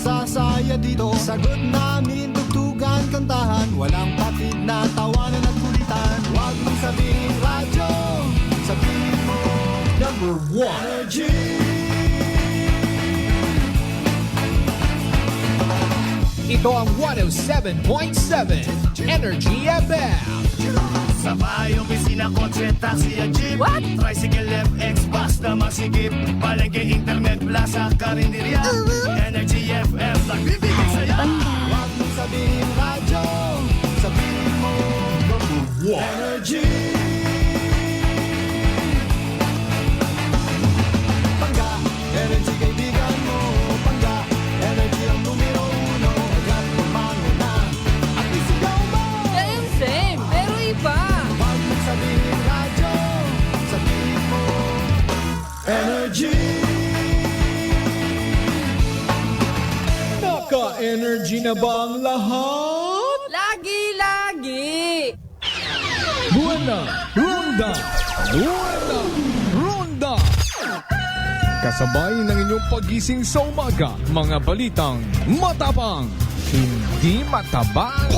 sasaya dito. Sagot namin, tugtugan, kantahan, walang patid na tawanan at kulitan. Huwag mong sabihin radyo, sabihin mo number 1 Energy. Ito ang 107.7 Energy FM. Sa bahay, opisina, kotse, taxi at jeep. What? Tricycle, FX, bus na masigip. Palengke, internet, plaza, karinderya. Energy FM, nagbibigay sa'yo. Huwag mong sabihin radyo, sabihin mo number 1 Energy. Pangga, energy kaibigan mo. Pangga, energy ang numero 1. Agad pumano na at isigaw mo. Same, pero iba. Huwag mong sabihin radyo, sabihin mo energy. Naka-energy na ba ang lahat? Lagi-lagi. Buena Ronda! Buena Ronda! Kasabay ng inyong pagising sa umaga, mga balitang matapang, hindi matabang.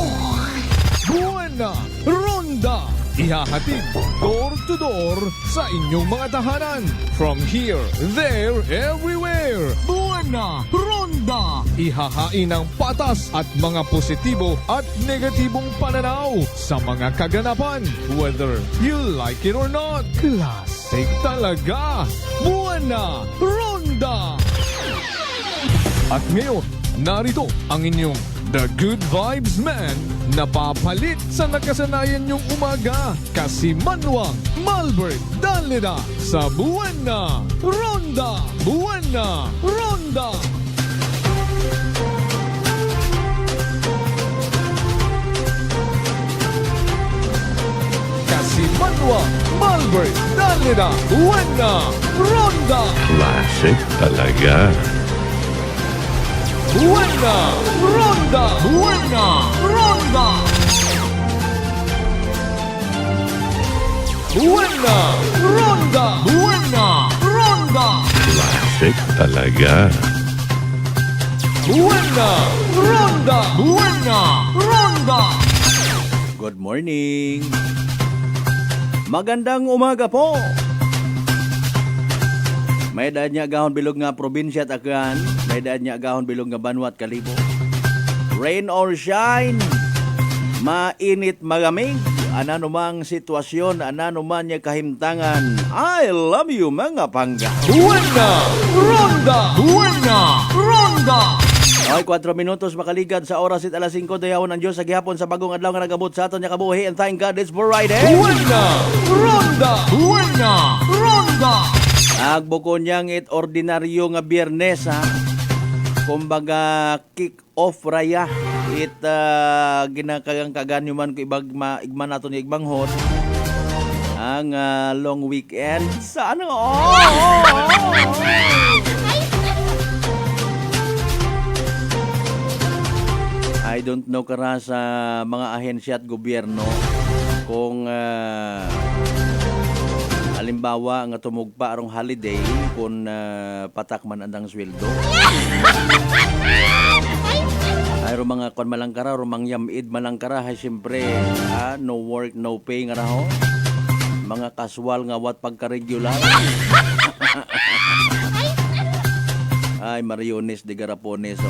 Buena Ronda! Ihahatid door to door sa inyong mga tahanan. From here, there, everywhere. Buena Ronda! Ihahain ang patas at mga positibo at negatibong pananaw sa mga kaganapan. Whether you like it or not. Classic talaga! Buena Ronda! At ngayon, narito ang inyong The Good Vibes Man na papalit sa nakasanayan niyong umaga. Kasi Manuang Malbert Dalida sa Buena Ronda! Buena Ronda! Kasi Manuang Malbert Dalida Buena Ronda! Classic talaga. Buena Ronda! Buena Ronda! Buena Ronda! Buena Ronda! Classic talaga. Buena Ronda! Buena Ronda! Good morning. Magandang umaga po. May edad niya agahon bilog nga probinsya at akan. May edad niya agahon bilog nga banwa at kalibo. Rain or shine, mainit magamig, ananumang sitwasyon, ananuman niya kahimtangan. I love you mga pangga. Buena Ronda! Buena Ronda! Okay, 4 minutos makaligad sa oras at alas 5 dayawon ng Diyos sa gihapon sa bagong adlaw nga nagabot sa aton niya kabuhi. And thank God it's Friday. Buena Ronda! Buena Ronda! Agbuko niyang it ordinaryo nga biyernes ha. Kumbaga kick off raya. It ginakagang kaganyuman ko igman nato ni igbanghot. Ang long weekend. Sana I don't know kara sa mga ahensya at gobyerno kung halimbawa nga tumugpa arong holiday kung patak man andang sweldo. Ay mga kon malangkara, rumang yamid malangkara, hay siyempre no work, no pay nga raho. Mga casual nga wat pagka-regular. Ay Mariones de Garapones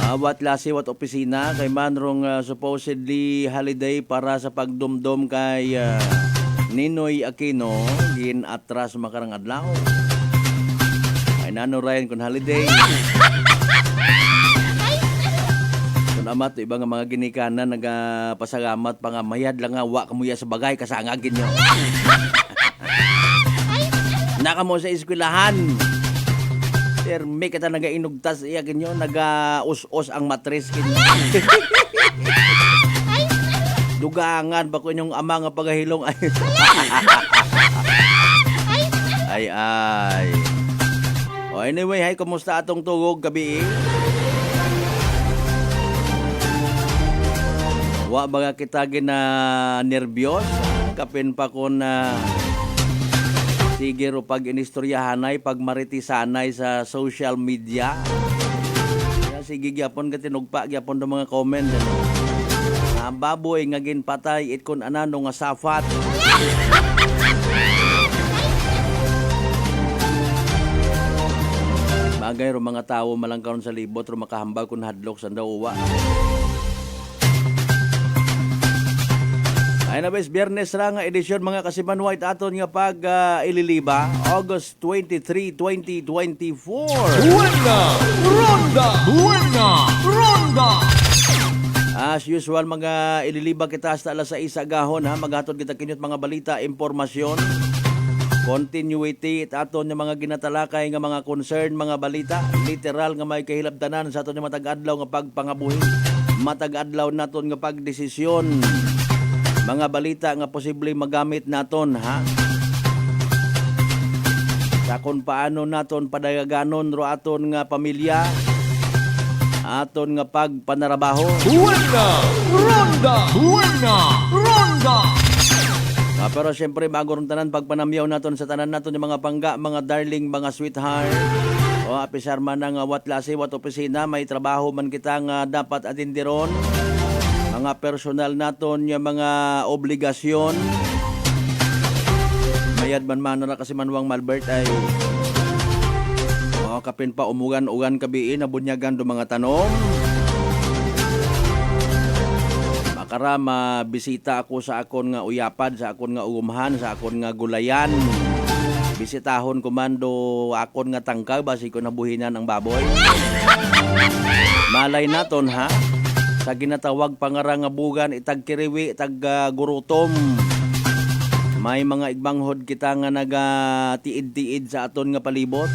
wat lasi wat opisina kay manrong supposedly holiday para sa pagdumdum kay Ninoy Aquino gin atras makarang adlaw. Ay nano Ryan kun holiday. Kun amat ibang mga ginikanan nagapasalamat pa nga mayad lang nga wa kamuya sa bagay kasangagin nyo. Naka mo sa eskwelahan. Sir, may kita nag-inugtas iya kinyo, nag-us-us ang matres kinyo. Dugangan ba ko inyong ama nga pagahilong? Ay. Anyway, hay, kumusta atong tugog gabi? Wa ba kita gina nervyos? Kapin pa ko na Sige ro pag inistoryahanay, pag maritisanay sa social media. Kaya sige gyapon ka tinugpa gyapon do mga comment. Ano? Ang baboy nga ginpatay it kun anano nga safat. Bagay ro mga tawo malangkaron sa libot ro makahambal kun hadlok sa dawa. Ay na bes, Biyernes ra nga edisyon mga kasiman white aton nga pag ililiba, August 23, 2024. Buena! Ronda! Buena! Ronda! As usual mga ililiba kita hasta alas 6 agahon ha, maghatod kita kinyot mga balita, impormasyon, continuity at aton nga mga ginatalakay nga mga concern, mga balita, literal nga may kahilabtanan sa aton nga matag-adlaw nga pagpangabuhi, matag-adlaw naton nga pagdesisyon. Mga balita nga posibleng magamit naton ha. Sa kung paano naton padagaganon ro aton nga pamilya, aton nga pagpanarabaho. Buena! Ronda! Buena! Ronda! Pero siyempre bago ron tanan pagpanamyaw naton sa tanan naton yung mga pangga, mga darling, mga sweetheart. O apisar man nga wat lase, wat opisina, may trabaho man kita nga dapat atindiron. Mga personal naton yung mga obligasyon. Mayad man na kasi manwang Malbert ay kapin pa umugan-ugan kabiin na bunyagan do mga tanong. Makara mabisita ako sa akon nga uyapad, sa akon nga ugumhan, sa akon nga gulayan. Bisitahon komando akon nga tangkag basi ko nabuhinan ang baboy. Malay naton ha. Sa ginatawag pangarangabugan itag kiriwi, itag gurutom. May mga igbanghod kita nga tiid-tiid sa aton nga palibot.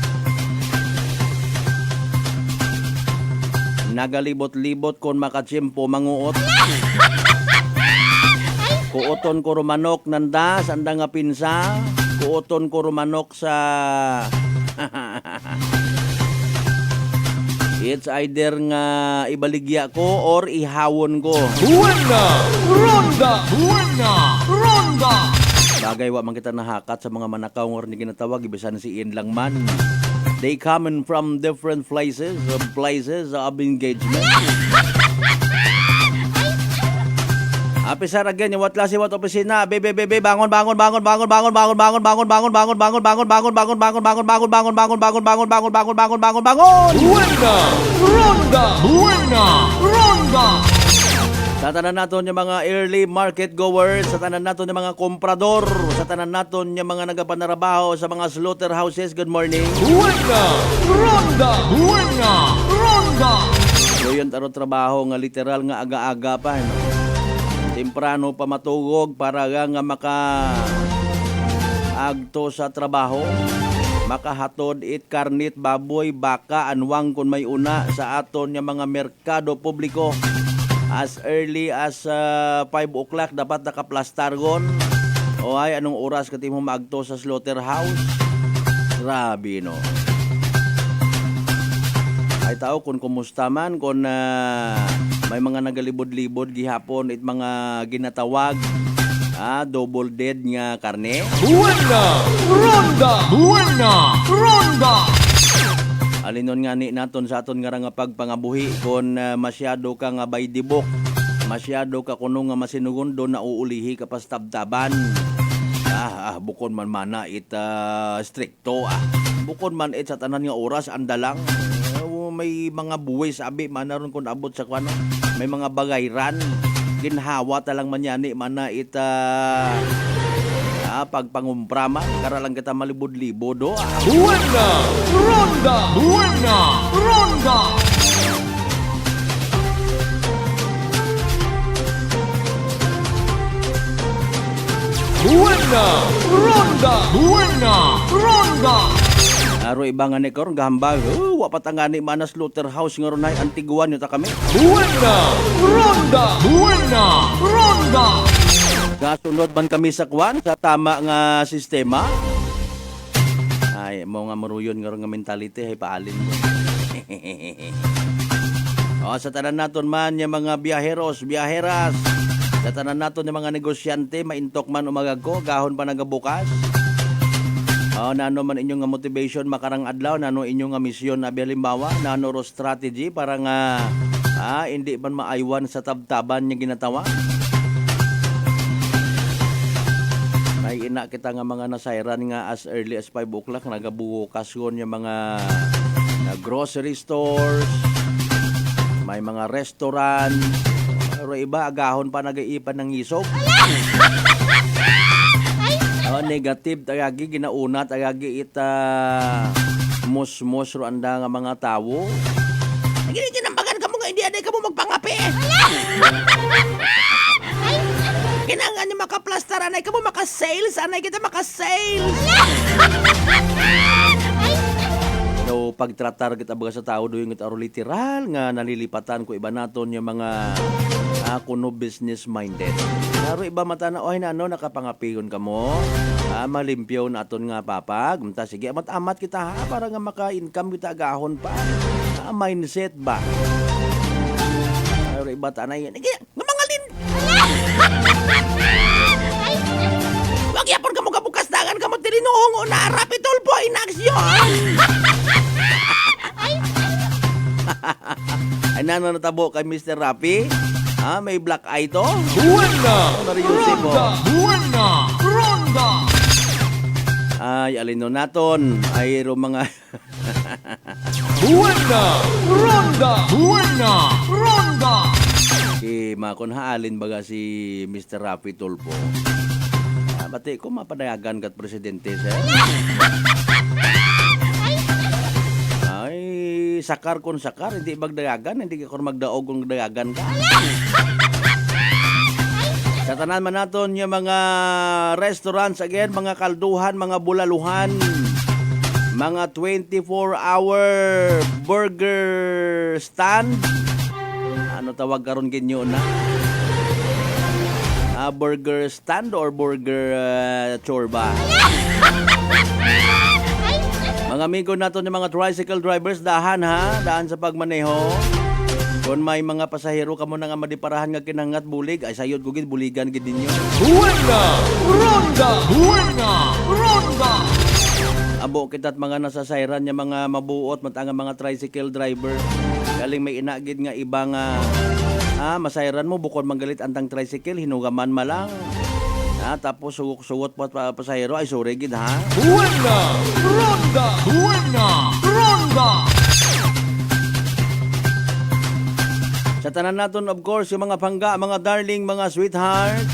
Nagalibot-libot kon makatsimpo manguot. Kuoton ko rumanok nanda sanda nga pinsa. Kuoton ko rumanok sa it's either nga ibaligya ko or ihawon ko. Buena! Ronda! Buena! Ronda! Bagay wa man kita nahakat sa mga manakaw nga ni ginatawag ibisan si Ian lang man. They coming from different places of engagement. Apisar again yung watla si wat opisina. Bebe bangon Buena! Ronda! Buena! Ronda! Sa tanan naton yung mga early market goers, sa tanan naton yung mga komprador, sa tanan naton yung mga nagapanarabaho sa mga slaughterhouses, good morning. Buena! Ronda! Buena! Ronda! So yun taro trabaho nga literal nga aga-aga pa. No? Temprano pa matugog para nga agto sa trabaho. Makahatod it karnit, baboy, baka, anwang kun may una sa aton yung mga merkado publiko. As early as 5 o'clock dapat nakaplastargon. O ay anong oras kati mo maagto sa slaughterhouse? Grabe no. Ay tao kung kumusta man, kung may mga nagalibod-libod gihapon it mga ginatawag double dead nga karne. Buena! Ronda! Buena! Ronda! Alinon nga ni naton sa aton nga pagpangabuhi kung masyado ka nga baydibok, masyado ka kuno nga masinugundo na uulihi ka pa sa tabtaban. Bukod man mana it stricto bukod man it sa tanan nga oras andalang. May mga buwis sabi manaron kung abot sa kwano, may mga bagayran ginhawa talang manyani mana it pagpangumprama karalang kita malibod-libod do. Buena! Ronda! Buena! Ronda! Buena! Ronda! Buena! Ronda! Aro ibangan ni karon gahambal. Wa patangani mana slaughterhouse nga ron ay antiguan yo ta kami. Buena! Ronda! Buena! Ronda! Kasunod man kami sa kwan sa tama nga sistema. Ay mo nga maruyon nga ron nga mentality ay paalin mo. Sa tanan naton man yung mga biyaheros, biyaheras. Sa tanan naton yung mga negosyante, maintok man umagag ko, gahon pa nagabukas. Nano man inyong nga motivation makarang adlaw, nano inyong nga misyon na halimbawa, nano ro strategy para nga hindi man maaywan sa tabtaban niya ginatawa. May ina kita nga mga nasayran nga as early as 5 o'clock nagabukas yun yung mga grocery stores, may mga restaurant, pero iba agahon pa nag-iipan ng isog. Negative tagagi ginauna tagagi ita musmos ro anda nga mga tawo. Ginambagan ka mo nga hindi aday ka mo magpangapi. Kinangan ni makaplaster anay ka mo maka-sales, anay kita maka-sales. No, pagtratar kita baga sa tao doon kita aro literal nga nalilipatan ko iba naton yung mga kuno business minded. Laro iba mata na oy nano nakapangapiyon ka mo. Malimpyaw naton nga papag. Mta sige amat-amat kita para nga maka-income kita agahon pa. Mindset ba? Laro iba ta na yan. Ngamangalin. Wag yapon ka mo kabukas dangan ka mo tilinuhong na rapitol po in action. Ay nano natabo kay Mr. Rapi? May black eye to? Buena! Mariusip Ronda! Buena! Ronda! Ay, alin nun naton? Ay, mga... Buena! Ronda! Buena! Ronda! Makon haalin baga si Mr. Rafi Tulfo. Bati ko mapadayagan kat presidente siya. Ay, sakar kon sakar, hindi magdayagan, hindi ka kon magdaog kung dayagan ka. Sa tanan man naton yung mga restaurants again, mga kalduhan, mga bulaluhan, mga 24-hour burger stand. Ano tawag karon kinyo na? Burger stand or burger chorba? Mga amigo naton yung mga tricycle drivers, dahan ha, daan sa pagmaneho. Kung may mga pasahero kamo na nga madiparahan nga kinangat bulig, ay sayod gugid buligan gid ninyo. Buena! Ronda! Buena! Ronda! Abo kita't mga nasasayran niya mga mabuot matanga mga tricycle driver. Galing may inagid nga iba nga masayran mo bukod manggalit antang tricycle hinugaman malang. Tapos sugot pa pasahero ay sorry gid ha. Buena! Ronda! Buena! Ronda! Sa tanan naton of course yung mga pangga, mga darling, mga sweetheart.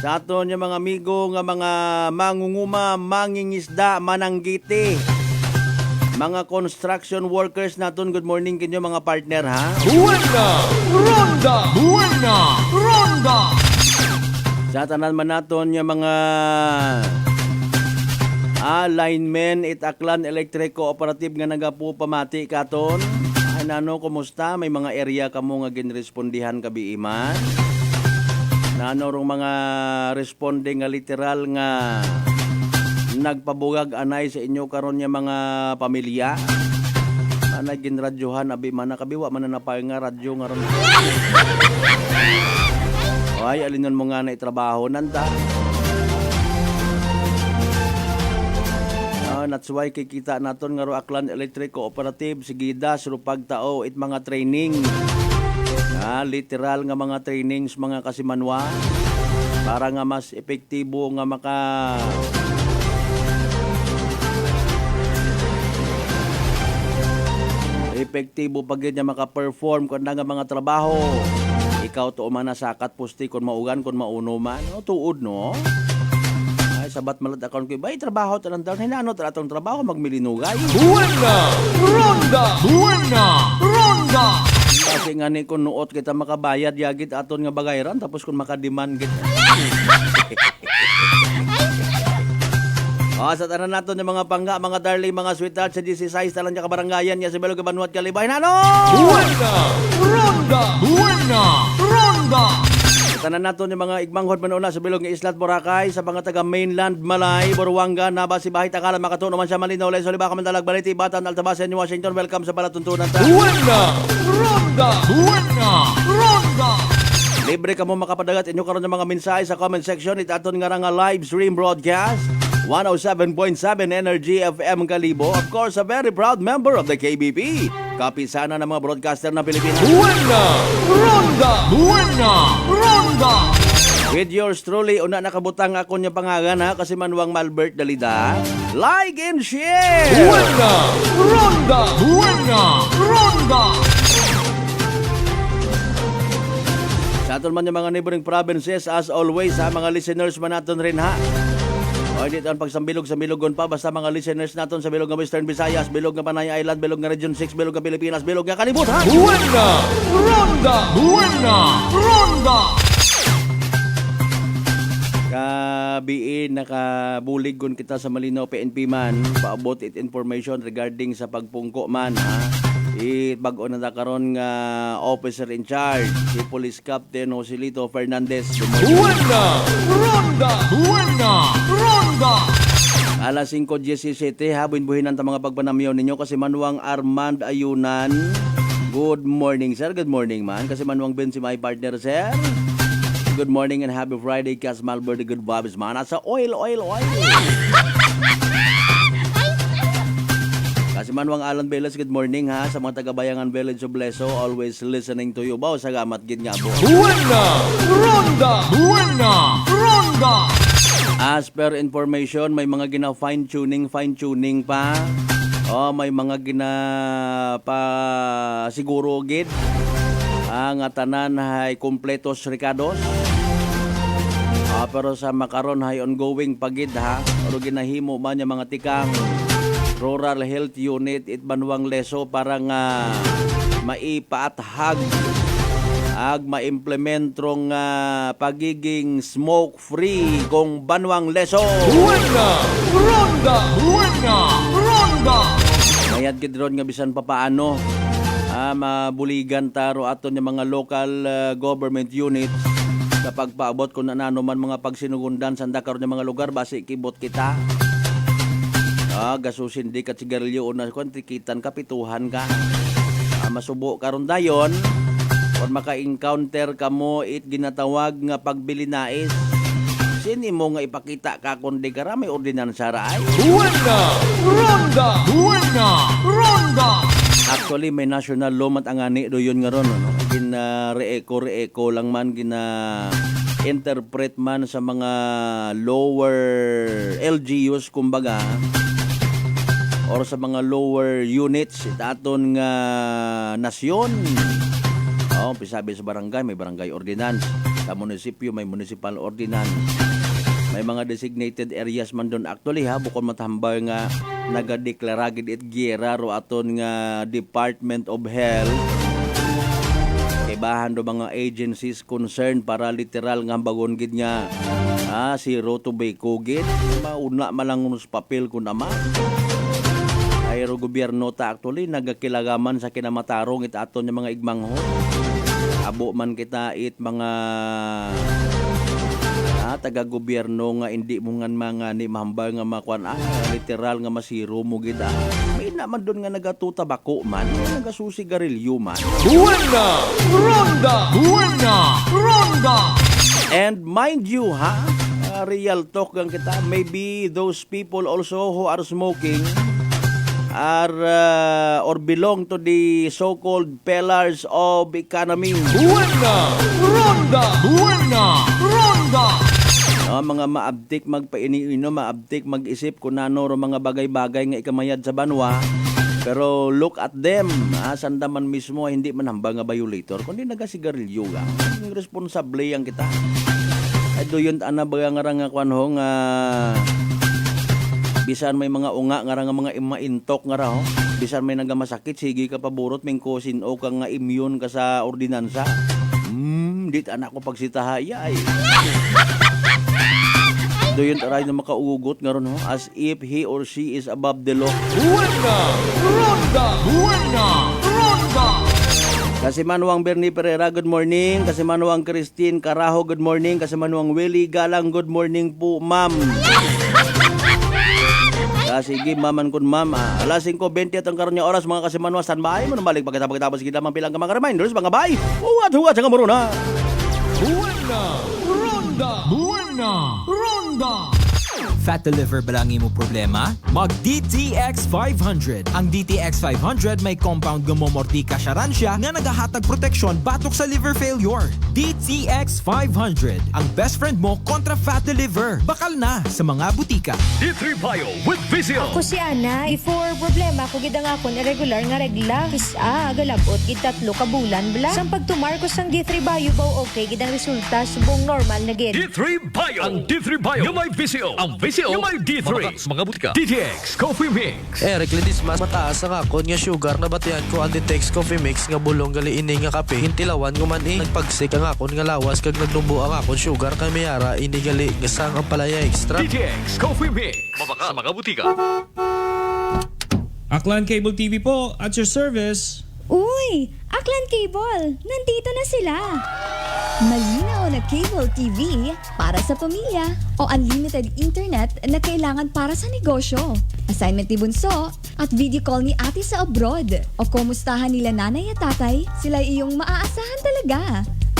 Sa aton yung mga amigo nga mga mangunguma, mangingisda, mananggiti. Mga construction workers naton, good morning kinyo mga partner ha. Buena! Ronda! Buena! Ronda! Sa tanan man naton yung mga linemen Itaklan Electric Cooperative nga nagapu pamati katon. Ay nano, kumusta? May mga area kamo nga ginrespondihan kabiiman? Nano rong mga responde nga literal nga nagpabugag anay sa inyo karon nga mga pamilya? Anay ginradyohan abi man kabiwa man na nga radyo nga ron. Ay alinon mo nga na itrabaho nanda. That's why kikita naton nga ro Aklan Electric Cooperative sigida suro pagtao it mga training. Literal nga mga trainings mga kasimanwa para nga mas epektibo nga epektibo pag niya maka-perform kun nga mga trabaho. Ikaw to man nasakat pusti kun maugan kun mauno man tuod no. Sabat malad akon ko bay trabaho tanan daw hinano atong trabaho magmilinugay. Buena! Ronda! Buena! Ronda! Kasi nga ni kun nuot kita makabayad yagit aton nga bagayran tapos kun makademand gid. Sa tanan naton yung mga pangga, mga darling, mga sweetheart sa 16 talan niya kabarangayan niya sa Belog Banuat Kalibay. Nano! Buena! Ronda! Buena! Ronda! Tanan naton yung mga igmanghod manuna sa bilog ng Islat Boracay, sa mga taga mainland Malay, Boruanga, Naba, Sibahay, Takala, Makatuno, man siya Malinaw, Lay, Soliba, Kamandalag, Baliti, Batan, Altabasan, New Washington. Welcome sa Palatuntunan ta. Buena! Ronda! Buena! Ronda! Libre ka mo makapadagat inyo karon ng mga mensahe sa comment section. Itaton nga nga live stream broadcast. 107.7 Energy FM Kalibo. Of course, a very proud member of the KBP. Kapisana ng mga broadcaster ng Pilipinas. Buena Ronda! Buena Ronda! With yours truly, una nakabutang ako niya pangagan ha, kasi Manuang Malbert Dalida. Like and share! Buena Ronda! Buena Ronda! Sa aton man yung mga neighboring provinces, as always ha, mga listeners man natin rin ha. O dito ang pagsambilog sa Bilogon pa, basta mga listeners natin sa Bilog ng Western Visayas, Bilog ng Panay Island, Bilog ng Region 6, Bilog ng Pilipinas, Bilog ng Kalibot ha. Buena Ronda! Buena Ronda! Kabiin, nakabulig gun kita sa Malinaw PNP man, paabot it information regarding sa pagpungko man ha. Bago na karon nga officer in charge, si Police Captain Joselito Fernandez. Buena Ronda! Buena Ronda! Alas 5:17 habin-buhinan ta mga pagpanamyaw ninyo kasi Manuang Armand Ayunan. Good morning sir, good morning man. Kasi Manuang Ben si my partner sir. Good morning and happy Friday Cas Malbert, good vibes man. At sa oil. Kasi Manuang Alan Velas, good morning ha. Sa mga taga-bayangan Village of Bleso, always listening to you. Bao, sagamat gid nga po. Buena Ronda! Buena Ronda! As per information, may mga fine tuning pa. May mga pa siguro gid. Ang tanan hay kompletos Ricados. Pero sa makaron hay ongoing pagid ha. Pero ginahimo man yung mga tikang Rural Health Unit it Banwang Leso para nga maipaathag ag maimplementrong pagiging smoke-free kung Banwang Leso. Buena Ronda! Buena Ronda! Mayad gid ron nga bisan papaano mabuligan taro aton yung mga local government units sa pagpaabot kung ano man mga pagsinugundan sa karon yung mga lugar basi kibot kita. Gasusin di ka sigarilyo una kung tikitan kapituhan ka. Masubo karon dayon kung maka-encounter ka mo it ginatawag nga pagbili nais. Sini mo nga ipakita ka kung di ka may ordinansa raay. Buena Ronda! Buena Ronda! Actually may national law mat angani do yun nga ron no. Reeko lang man interpret man sa mga lower LGUs kumbaga or sa mga lower units daton nga nasyon. Pisabi sa barangay may barangay ordinance, sa munisipyo may municipal ordinance. May mga designated areas man doon actually ha, bukod matambay nga nagadeklara gid it giyera ro aton nga Department of Health. Kaibahan do mga agencies concerned para literal nga bagon gid nga zero to bako gid. Mauna malang sa papel ko naman. Ayro gobyerno ta actually nagakilagaman sa kinamatarong it aton nga mga igmangho. Abo man kita it mga taga-gobyerno nga hindi mo nga mga ni mahambal nga makuan literal nga masiro mo gid. May naman doon nga nagatuta bako man, nagasusi garilyo man. Buena Ronda! Buena Ronda! And mind you ha, real talk gang kita, maybe those people also who are smoking are or belong to the so-called pillars of economy. Buena Ronda! Buena Ronda! Mga maabtik magpainiino, maabtik mag-isip kung ano mga bagay-bagay nga ikamayad sa banwa. Pero look at them, sanda man mismo hindi man hambang nga violator, kundi nagasigarilyo lang. Responsable yang kita. Ay doon baga nga kwan ho nga bisan may mga unga nga mga maintok nga raw. Bisan may nagamasakit, sige ka paburot, may kusin o kang nga immune ka sa ordinansa. Dit anak ko pagsitahaya ay. Doon taray na makaugot nga ron ho, as if he or she is above the law. Buena Ronda! Buena Ronda! Kasi Manuang Bernie Pereira, good morning. Kasi Manuang Christine Carajo, good morning. Kasi Manuang Willie Galang, good morning po, ma'am. Sige, maman kun ma'am. Alas 5:20 at ang karon niya oras mga kasimanwa. Standby mo balik pagkatapos kita mampilang ka mga reminders mga bay. Huwat sa kamuruna. Buena Ronda! Buena Ronda! Fat liver ba lang mo problema? Mag DTX 500. Ang DTX 500 may compound gumomorti kasyaransya nga nagahatag proteksyon batok sa liver failure. DTX 500. Ang best friend mo kontra fat liver. Bakal na sa mga butika. D3 Bio with Vizio. Ako si Ana, before problema ko gid nga ako irregular nga regla. Kisa galabot gid 3 ka bulan bla. Sang pagtumar ko sang D3 Bio baw okay gid ang resulta subong normal na gid. D3 Bio. Ang D3 Bio yung may Vizio. Ang Vizio yung may D3. Mga butika. DTX Coffee Mix. Eric Lidis mas mataas ang akon nga sugar na batian ko ang Ditex Coffee Mix nga bulong gali ini nga kape. Hintilawan ko man nagpagsik ang akon nga lawas kag nagdumbo ang akon sugar kay mayara ini gali nga sang ang palaya extra. DTX Coffee Mix. Mabaka sa mga butika. Aklan Cable TV po, at your service. Uy, Aklan Cable, nandito na sila. Malinaw na cable TV para sa pamilya o unlimited internet na kailangan para sa negosyo. Assignment ni Bunso at video call ni ate sa abroad. O kumustahan nila nanay at tatay, sila iyong maaasahan talaga.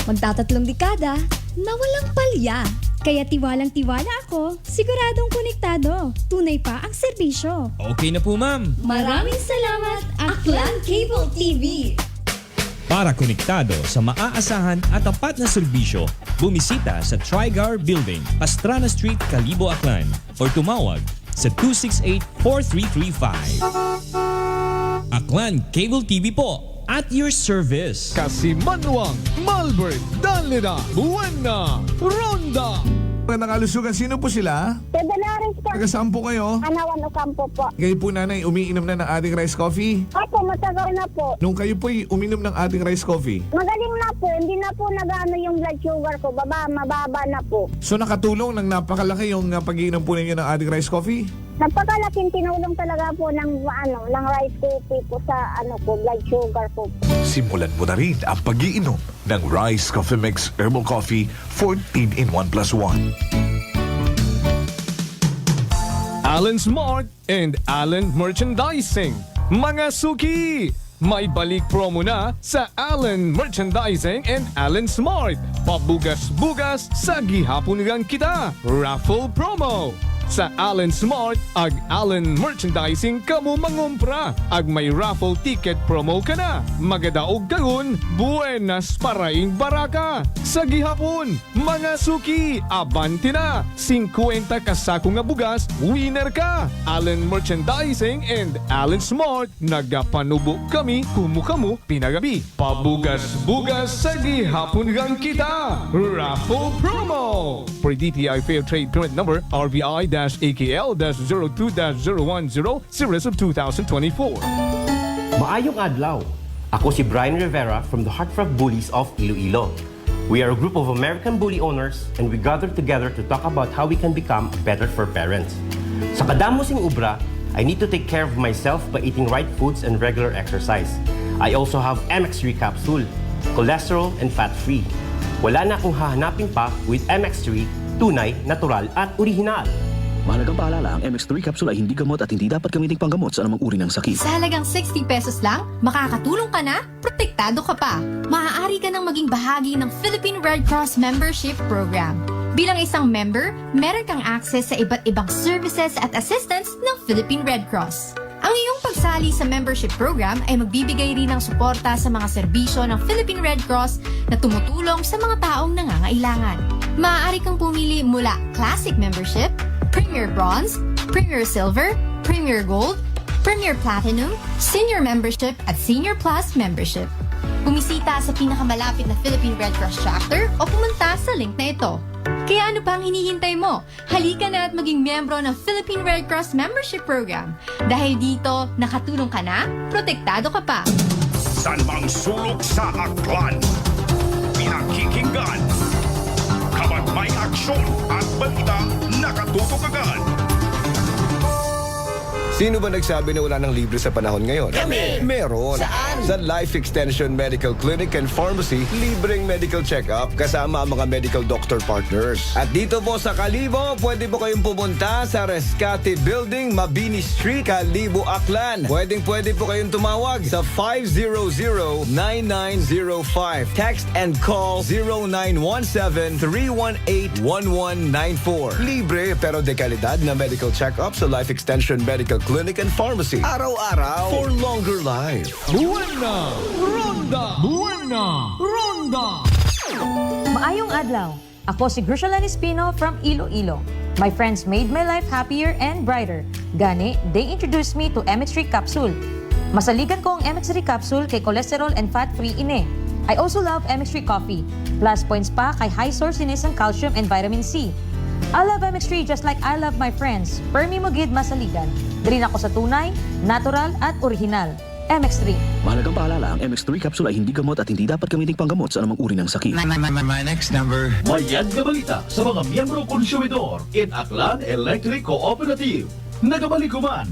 Magtatatlong dekada na walang palya. Kaya tiwalang-tiwala ako, siguradong konektado. Tunay pa ang serbisyo. Okay na po, ma'am. Maraming salamat, Aklan Cable TV. Para konektado sa maaasahan at tapat na serbisyo, bumisita sa Trigar Building, Pastrana Street, Calibo, Aklan or tumawag sa 268-4335. Aklan Cable TV po, at your service. Kasimanwang, Malbert, Danlida, Buena, Ronda. Magandang kalusugan. Sino po sila? Pedalares po. Taga-saan po kayo? Anawan Ocampo po. Kayo po nanay, umiinom na ng ating rice coffee? Opo, matagal na po. Nung kayo po'y uminom ng ating rice coffee, Magaling na po. Hindi na po nag-ano yung blood sugar ko. Mababa na po. so nakatulong ng napakalaki yung pag-iinom po ninyo ng ating rice coffee? Napakalaking tinulong talaga po ng rice coffee po sa blood sugar ko. Simulan mo na rin ang pag-iinom ng Rice Coffee Mix Herbal Coffee 14 in 1 plus 1. Allen Smart and Allen Merchandising. Mga suki! May balik promo na sa Allen Merchandising and Allen Smart. Pabugas-bugas sa gihapon lang kita. Raffle promo. Sa Allen Smart ag Allen Merchandising kamo mangumpra ag may raffle ticket promo ka na. Magadaog karon, buenas paraing baraka. Sa gihapon, mga suki, abanti na. 50 kasako nga bugas, winner ka. Allen Merchandising and Allen Smart, nagapanubo kami kumukamu pinagabi. Pabugas-bugas sa gihapon gang kita. Raffle promo. For DTI Fair Trade Permit Number RBI-AKL-02-0110 Series of 2024. Maayong adlaw. Ako si Brian Rivera from the Heartfront Bullies of Iloilo. We are a group of American bully owners and we gathered together to talk about how we can become better for parents. Sa kadamo sing ubra, I need to take care of myself by eating right foods and regular exercise. I also have MX3 capsule, cholesterol and fat-free. Wala na akong hahanapin pa with MX3, tunay, natural at original. Mahalagang paalala, ang MX3 capsule ay hindi gamot at hindi dapat gamiting panggamot sa anumang uri ng sakit. Sa halagang 60 pesos lang, makakatulong ka na, protektado ka pa. Maaari ka nang maging bahagi ng Philippine Red Cross Membership Program. Bilang isang member, meron kang access sa iba't ibang services at assistance ng Philippine Red Cross. Ang iyong pagsali sa membership program ay magbibigay rin ng suporta sa mga serbisyo ng Philippine Red Cross na tumutulong sa mga taong nangangailangan. Maaari kang pumili mula Classic Membership, Premier Bronze, Premier Silver, Premier Gold, Premier Platinum, Senior Membership at Senior Plus Membership. Bumisita sa pinakamalapit na Philippine Red Cross chapter o pumunta sa link na ito. Kaya ano pa ang hinihintay mo? Halika na at maging miyembro ng Philippine Red Cross Membership Program. Dahil dito, nakatulong ka na, protektado ka pa. San mang sulok sa Aklan? Pinakikinggan. Kapag may aksyon at balita, nakatutok agad. Sino ba nagsabi na wala nang libre sa panahon ngayon? Kami! Meron! Saan? Sa Life Extension Medical Clinic and Pharmacy, libreng medical check-up kasama ang mga medical doctor partners. At dito po sa Kalibo, pwede po kayong pumunta sa Rescate Building, Mabini Street, Kalibo, Aklan. Pwede po kayong tumawag sa 500-9905. Text and call 0917-318-1194. Libre pero de kalidad na medical check-up sa Life Extension Medical Clinic and Pharmacy. Araw-araw for longer life. Buena! Ronda! Buena! Ronda! Maayong adlaw. Ako si Grishalan Espino from Iloilo. My friends made my life happier and brighter. Gani, they introduced me to MX3 capsule. Masaligan ko ang MX3 capsule kay cholesterol and fat-free ine. I also love MX3 coffee. Plus points pa kay high sourciness ng calcium and vitamin C. I love MX3 just like I love my friends. Permi mo gid masaligan. Dili ako sa tunay, natural at original. MX3. Mahalagang paalala, ang MX3 capsule ay hindi gamot at hindi dapat gamitin panggamot sa anumang uri ng sakit. My next number. Mayad na balita sa mga miyembro konsumidor in Aklan Electric Cooperative. Nagabalikuman,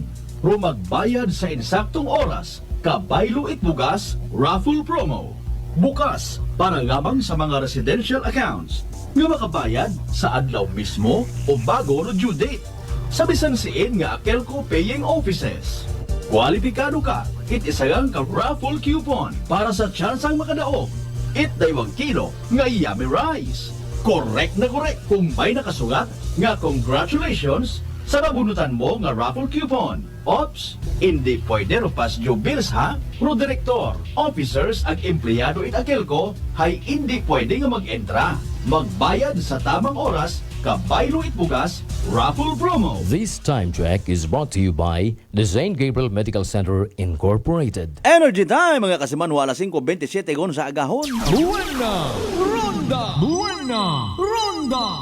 magbayad sa insaktong oras, kabaylo itbugas, raffle promo. Bukas para lamang sa mga residential accounts nga makabayad sa adlaw mismo o bago no due date sa bisan siin nga Akelco paying offices. Kwalipikado ka, itisagang ka raffle coupon para sa tsansang makadaog. It daywang kilo nga yummy rice. Correct na correct kung may nakasugat nga congratulations sa nabunutan mo nga raffle coupon. Ops, hindi pwede ro pas due bills ha? Pro direktor, officers ag empleyado in Akelco hay hindi pwede nga mag-entra. Magbayad sa tamang oras, kabaylo itbugas, raffle promo. This time check is brought to you by the St. Gabriel Medical Center Incorporated. Energy time mga kasiman, wala 5:27 gon sa agahon. Buena! Ronda! Buena! Ronda!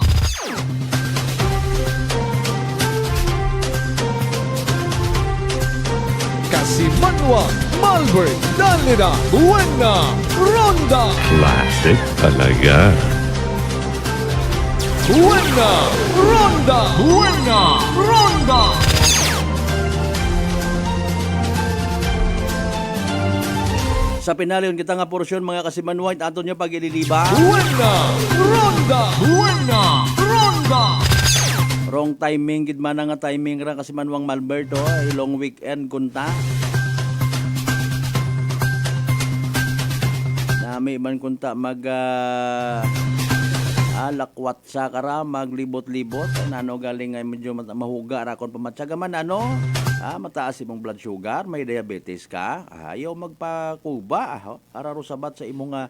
Kasimanwa, Malbert, Danlida, Buena! Ronda! Classic talaga. Buena! Ronda! Buena! Ronda! Sa pinalion kita nga porsyon mga kasiman white aton niya pag-ililiba. Buena! Ronda! Buena! Ronda! Wrong timing gid man nga timing ra kasi manwang Malberto ay long weekend kunta. Nami man kunta mag lakwat sa kara maglibot-libot nano galing ay medyo mahuga ra kon pamatsaga man mataas imong blood sugar, may diabetes ka, ayaw magpakuba araro sabat sa imong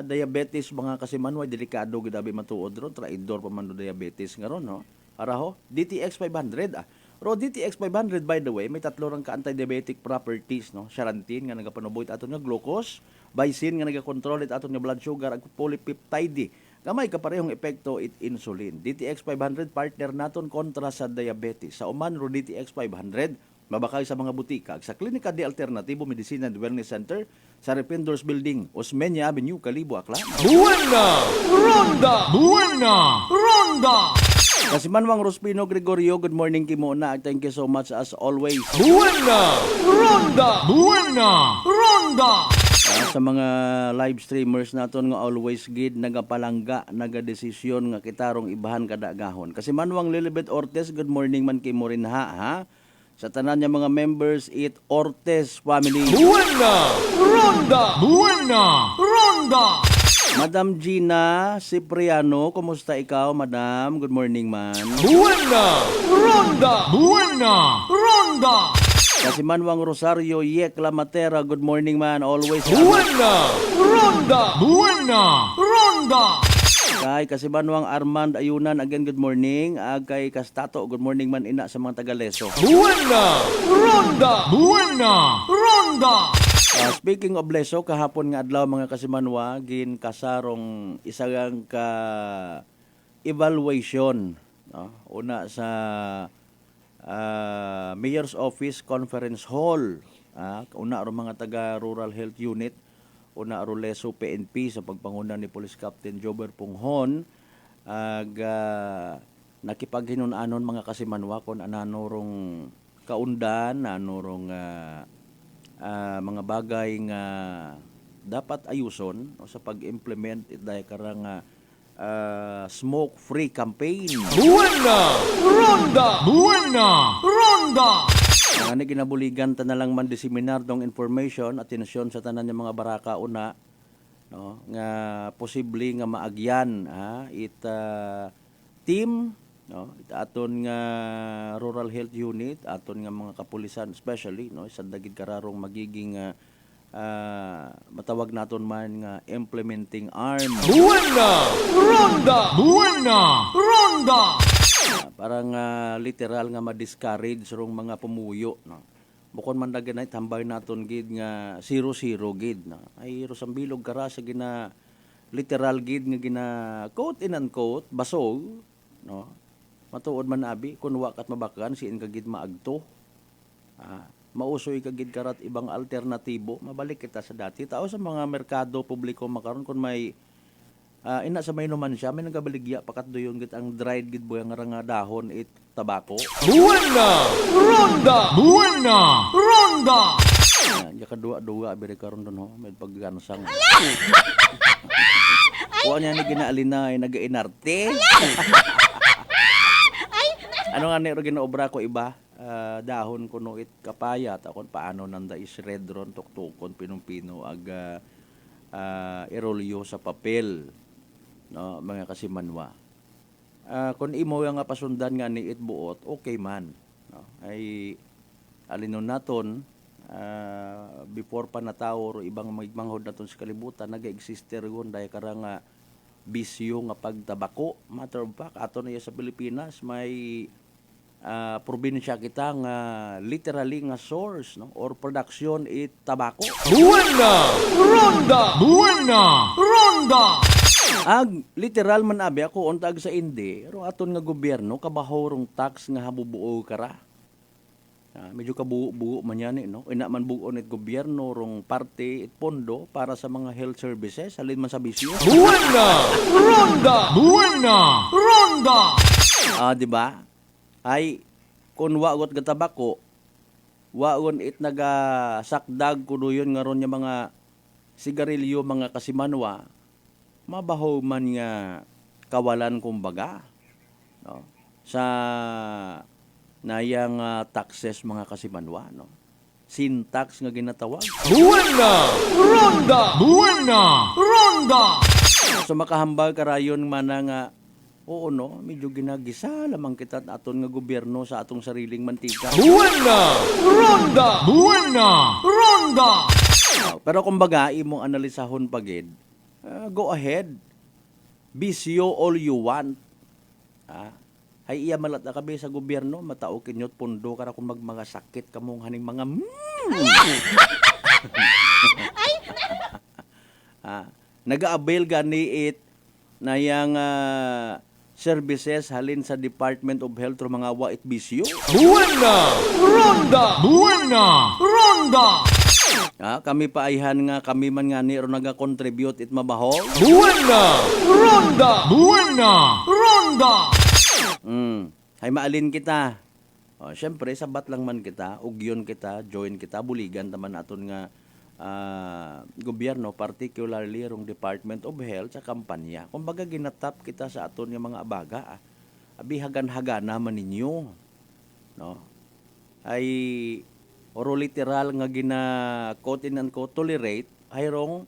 diabetes mga kasiman way delikado gid abi matuod ron traidor pa man do diabetes nga ron no. Araho, DTX 500 Ro DTX 500 by the way, may tatlo rang ka-anti-diabetic properties no. Charantin nga nagapanuboy aton nga glucose, Baisin nga nagakontrol it aton nga blood sugar ag polypeptide. Gamay ka parehong epekto it insulin. DTX 500 partner naton kontra sa diabetes. Sa uman ro DTX 500 mabakay sa mga butika sa Klinika de Alternativo Medicine and Wellness Center sa Rependors Building, Osmeña Avenue, Kalibo, Aklan. Buena! Ronda! Buena! Ronda! Kasi Manwang Rospino Gregorio, good morning Kimona. Thank you so much as always. Buena! Ronda! Buena! Ronda! Sa mga live streamers naton nga always gid nagapalangga, nagadesisyon nga kitarong ibahan kada gahon. Kasi Manwang Lilibet Ortez, good morning man kay mo rin ha. Sa tanan niya mga members, it Ortez family. Buena! Ronda! Buena! Ronda! Madam Gina Cipriano, kumusta ikaw, madam? Good morning, man. Buena! Ronda! Buena! Ronda! Kasi Manwang Rosario Yekla Matera, good morning, man. Always. Buena! Ronda! Buena! Ronda! Kasi Manwang Armand Ayunan, again, good morning. Kay Kastato, good morning man ina sa mga taga-Leso. Buena! Ronda! Buena! Ronda! Speaking of Leso, kahapon nga adlaw mga kasimanwa, gin kasarong isang ka evaluation. No? Una sa Mayor's Office Conference Hall. Una ro mga taga-Rural Health Unit. Una ro Leso PNP sa pagpanguna ni Police Captain Jober Punghon. Nakipaghinunanon mga kasimanwa kung anano rong kaundan ano rong mga bagay nga dapat ayuson o sa pag-implement iti karang smoke-free campaign. Buena! Ronda! Buena! Ronda! Nga ginabuligan ta na lang man diseminar dong information at atensyon sa tanan ng mga baraka una no nga posible nga maagyan team no aton nga rural health unit aton nga mga kapulisan especially no sa dagit kararong magiging matawag naton man nga implementing arm. Buena! Ronda! Buena! Ronda! Parang literal nga ma-discourage rong mga pumuyo no. Bukod man daganay tambay naton gid nga 0-0 gid no. Ay rosang bilog kara sa gina literal gid nga gina quote in unquote basog no. Matuod man abi kun wa kat mabakan siin ka gid maagto. Mausoy ka gid karat ibang alternatibo mabalik kita sa dati tao sa mga merkado publiko makaron kun may ina sa may naman siya may nagabaligya pakat doyon gid ang dried gid boy nga nga dahon it tabako. Buena! Ronda! Buena! Ronda! Ya kadua-dua bere karon don ho may paggansang. Kuha niya ni ginaalinay nagainarte. Ano nga ni ro ginaobra ko iba? Dahon kuno it kapayat akon paano nanda isred ron tuktukon pinumpino aga irolyo sa papel no mga kasimanwa. Kung imo nga pasundan nga ni it buot okay man no ay alinon naton before pa natawo ibang magmanghod naton sa kalibutan naga-exister gon dahil karang bisyo nga pagtabako matter of fact aton na sa Pilipinas may probinsya kita nga literally nga source no or production it tabako. Buena! Ronda! Buena! Ronda! Ag literal man abi ako untag sa indi ro aton nga gobyerno kabahaw rong tax nga habubuo kara. Medyo kabuo-buo man yan no. Ina man buo nit gobyerno rong parte it pondo para sa mga health services halin man sa bisyo. Buena! Ronda! Buena! Ronda! Di ba? Ay kun wagot ga tabako waon it naga sakdag kuno yun nga ron yung mga sigarilyo mga kasimanwa mabaho man nga kawalan kumbaga no sa nayang taxes mga kasimanwa no sin tax nga ginatawag. Buena! Ronda! Buena! Ronda! So makahambal karayon man nga oo no, medyo ginagisa lamang kita aton nga gobyerno sa atong sariling mantika. Buena! Ronda! Buena! Ronda! Pero kumbaga, imong analisahon pagid, go ahead. Bisyo all you want. Hay iya malat na kabi sa gobyerno, matao kinyot pondo kara kung magmanga sakit kamong haning mga naga-avail gani it na yang services halin sa Department of Health o mga wait bisyo. Buena! Ronda! Buena! Ronda! Kami paayhan nga kami man nga ni ro naga-contribute it mabaho. Buena! Ronda! Buena! Ronda! Hay maalin kita. Syempre sabat lang man kita, ugyon kita, join kita, buligan taman aton nga gobyerno, particularly rong Department of Health sa kampanya. Kumbaga ginatap kita sa aton nga mga abaga. Abi hagan-hagana man ninyo. No? Ay oro literal nga gina quote in unquote tolerate ay rong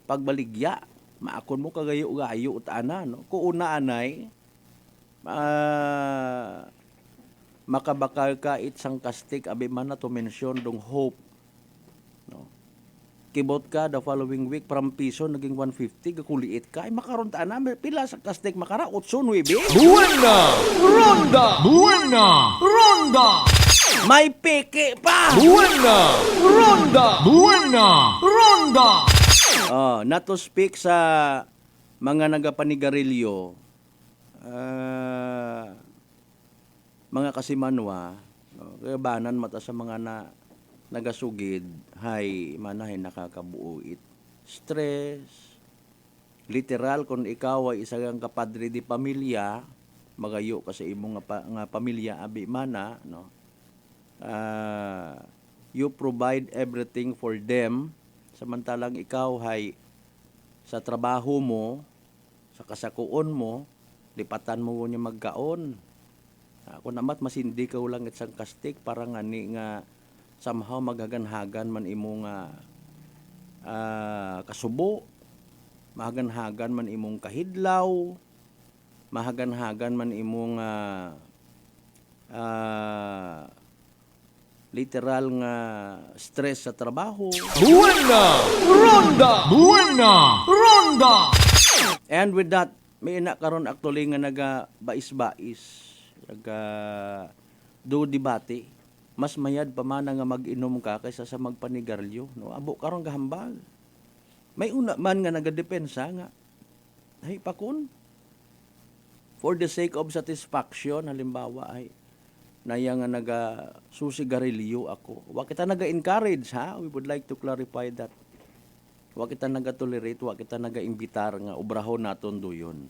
pagbaligya. Maakon mo kagayo-gayo utana no. Kuuna anay makabakal ka itsang kastik abi man na to mention dong hope. No? Kibot ka the following week from piso naging 150 gakuliit ka ay makaron ta na pila sa kastik makara 8-9. Buena! Ronda! Buena! Ronda! May peke pa! Buena! Ronda! Buena! Ronda! Not to speak sa mga nagapanigarilyo, mga kasimanwa, kaya banan mata sa mga nagasugid, hay manahin nakakabuo it. Stress, literal kung ikaw ay isang kapadre di pamilya, magayo kasi imong nga pamilya abi mana, no? you provide everything for them, samantalang ikaw ay sa trabaho mo, sa kasakuon mo, lipatan mo niya magkaon. Kung namat masindi ka lang isang kastik, parang ani nga somehow maghaganhagan man imong kasubo, mahaganhagan man imong kahidlaw, mahaganhagan man imong literal nga stress sa trabaho. Buena! Ronda! Buena! Ronda! And with that, may ina karon actually nga naga-bais-bais, naga do debate. Mas mayad pa man nga mag-inom ka kaysa sa magpanigarilyo, no? Abo karon gahambal. May una man nga nagadepensa nga ay pakun for the sake of satisfaction, halimbawa ay naya nga susigarilyo ako. Wa kita naga-encourage, ha? We would like to clarify that. Wa kita naga-tolerate, wa kita naga-imbitar nga obrahon naton duyon.